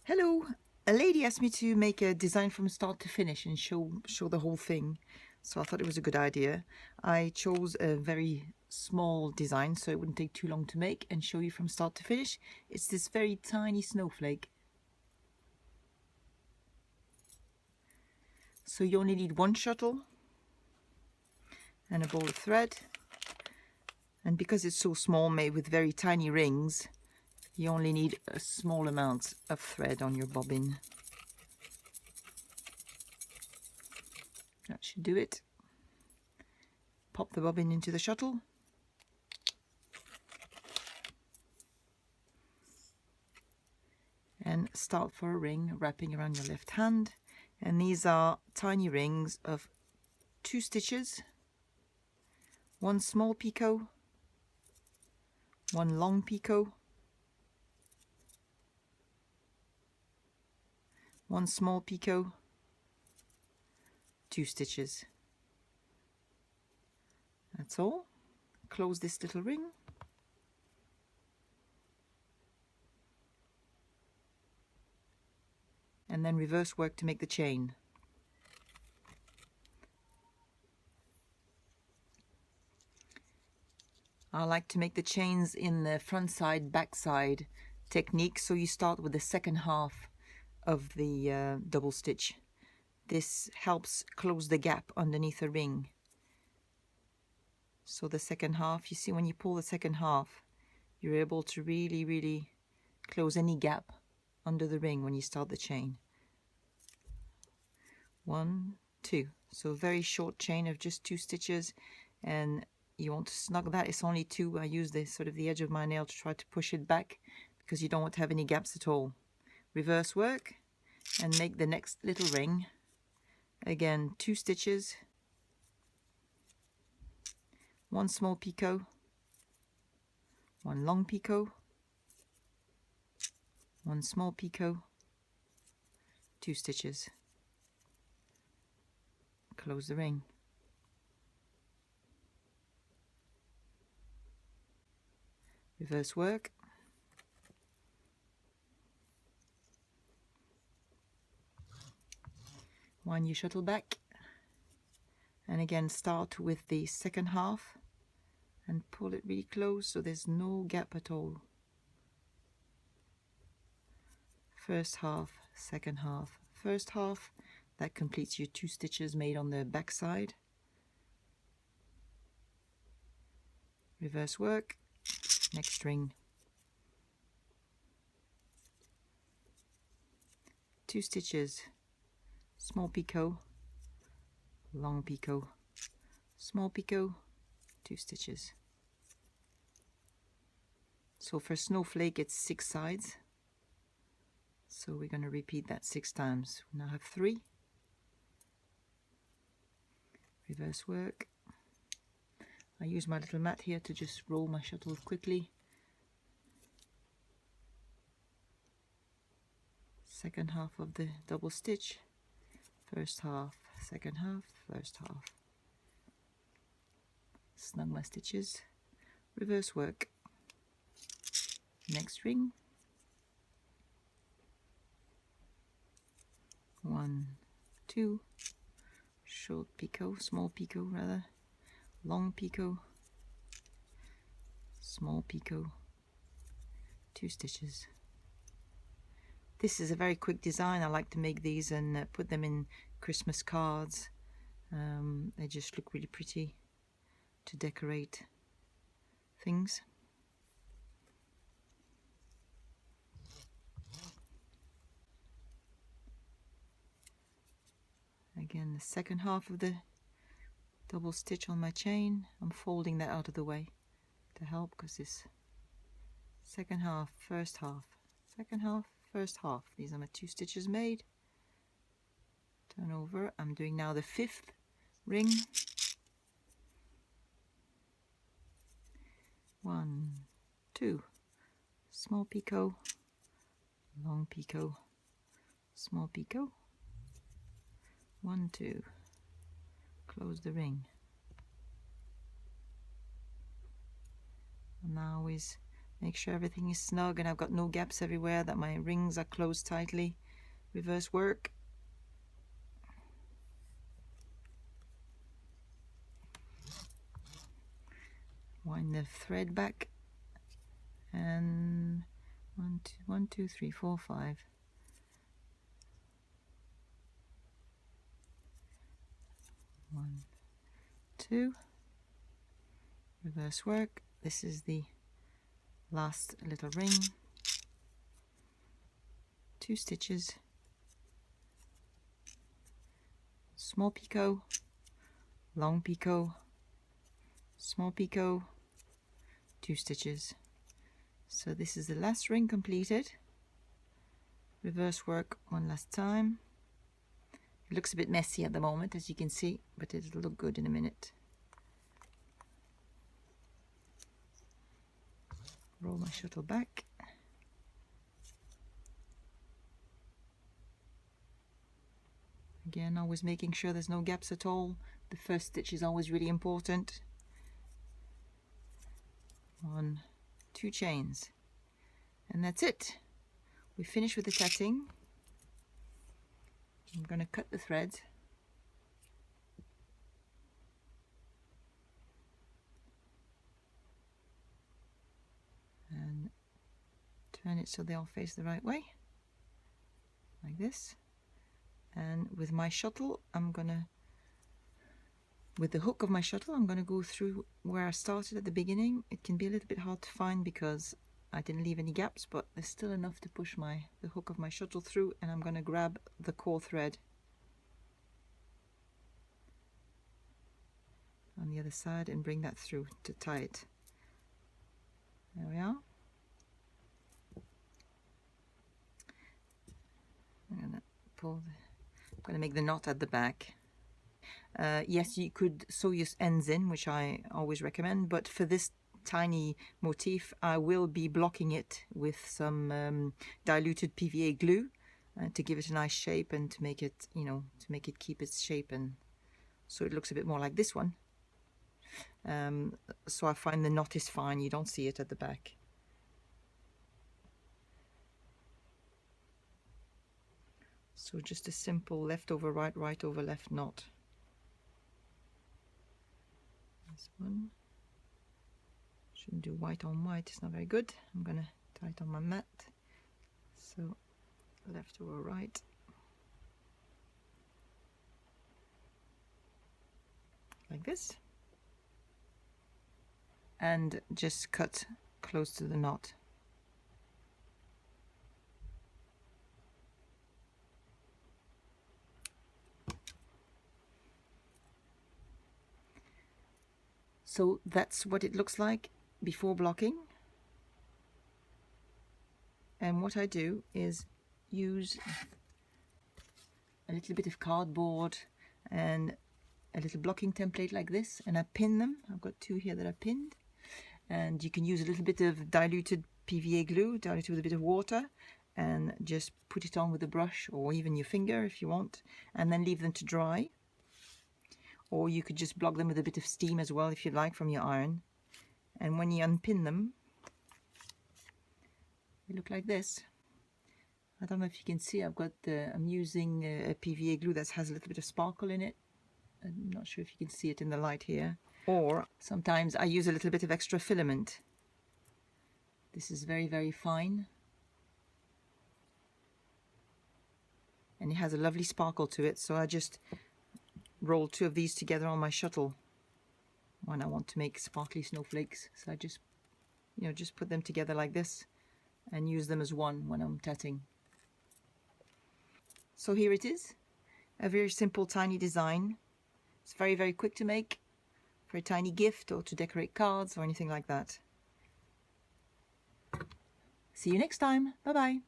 Hello, a lady asked me to make a design from start to finish and show the whole thing, so I thought it was a good idea. I chose a very small design so it wouldn't take too long to make and show you from start to finish. It's this very tiny snowflake. So you only need one shuttle and a ball of thread, and because it's so small, made with very tiny rings, you only need a small amount of thread on your bobbin. That should do it. Pop the bobbin into the shuttle. And start for a ring, wrapping around your left hand. And these are tiny rings of 2 stitches, 1 small picot, 1 long picot, 1 small picot, 2 stitches. That's all. Close this little ring. And then reverse work to make the chain. I like to make the chains in the front side, back side technique, so you start with the second half of the double stitch. This helps close the gap underneath the ring. So the second half, you see when you pull the second half, you're able to really close any gap under the ring when you start the chain. 1, 2. So very short chain of just 2 stitches, and you want to snug that. It's only 2. I use this sort of the edge of my nail to try to push it back because you don't want to have any gaps at all. Reverse work and make the next little ring. Again, 2 stitches, 1 small picot, 1 long picot, 1 small picot, 2 stitches. Close the ring. Reverse work. Wind your shuttle back, and again start with the second half and pull it really close so there's no gap at all. First half, second half, first half. That completes your 2 stitches made on the back side. Reverse work, next ring. 2 stitches, small picot, long picot, small picot, 2 stitches. So for snowflake it's 6 sides. So we're going to repeat that 6 times. We now have 3. Reverse work. I use my little mat here to just roll my shuttle quickly. Second half of the double stitch. First half, second half, first half. Snug my stitches. Reverse work. Next ring. 1, 2. Short picot, small picot rather, long picot, small picot, 2 stitches. This is a very quick design. I like to make these and put them in Christmas cards. They just look really pretty to decorate things. Again, the second half of the double stitch on my chain. I'm folding that out of the way to help because this second half, first half, second half, first half. These are my 2 stitches made. Turn over. I'm doing now the 5th ring. 1, 2, small picot, long picot, small picot. 1, 2. Close the ring. And now is Make sure everything is snug and I've got no gaps everywhere, that my rings are closed tightly. Reverse work. Wind the thread back, and 1 2 3 4 5. 1 2. Reverse work. This is the last little ring. 2 stitches, small picot, long picot, small picot, 2 stitches. So this is the last ring completed. Reverse work one last time. It looks a bit messy at the moment, as you can see, but it'll look good in a minute. Roll my shuttle back. Again, always making sure there's no gaps at all. The first stitch is always really important. 1 2 chains, and that's it. We finish with the tatting. I'm going to cut the thread. And turn it so they all face the right way, like this. And with my shuttle, with the hook of my shuttle, I'm going to go through where I started at the beginning. It can be a little bit hard to find because I didn't leave any gaps, but there's still enough to push the hook of my shuttle through, and I'm going to grab the core thread on the other side and bring that through to tie it. There we are. I'm going to make the knot at the back. Yes, you could sew your ends in, which I always recommend, but for this tiny motif I will be blocking it with some diluted PVA glue to give it a nice shape and to make it, to make it keep its shape, and so it looks a bit more like this one. So I find the knot is fine, you don't see it at the back. So just a simple left over right, right over left knot. This one. Shouldn't do white on white, it's not very good. I'm going to tie it on my mat. So left over right. Like this. And just cut close to the knot. So that's what it looks like before blocking. And what I do is use a little bit of cardboard and a little blocking template like this, and I pin them. I've got 2 here that are pinned, and you can use a little bit of diluted PVA glue, diluted with a bit of water, and just put it on with a brush or even your finger if you want, and then leave them to dry. Or you could just block them with a bit of steam as well if you like from your iron. And when you unpin them, they look like this. I don't know if you can see, I'm using a PVA glue that has a little bit of sparkle in it. I'm not sure if you can see it in the light here. Or sometimes I use a little bit of extra filament. This is very, very fine. And it has a lovely sparkle to it, so I just roll 2 of these together on my shuttle when I want to make sparkly snowflakes. So I just put them together like this and use them as one when I'm tatting. So here it is, a very simple tiny design. It's very, very quick to make for a tiny gift or to decorate cards or anything like that. See you next time. Bye bye.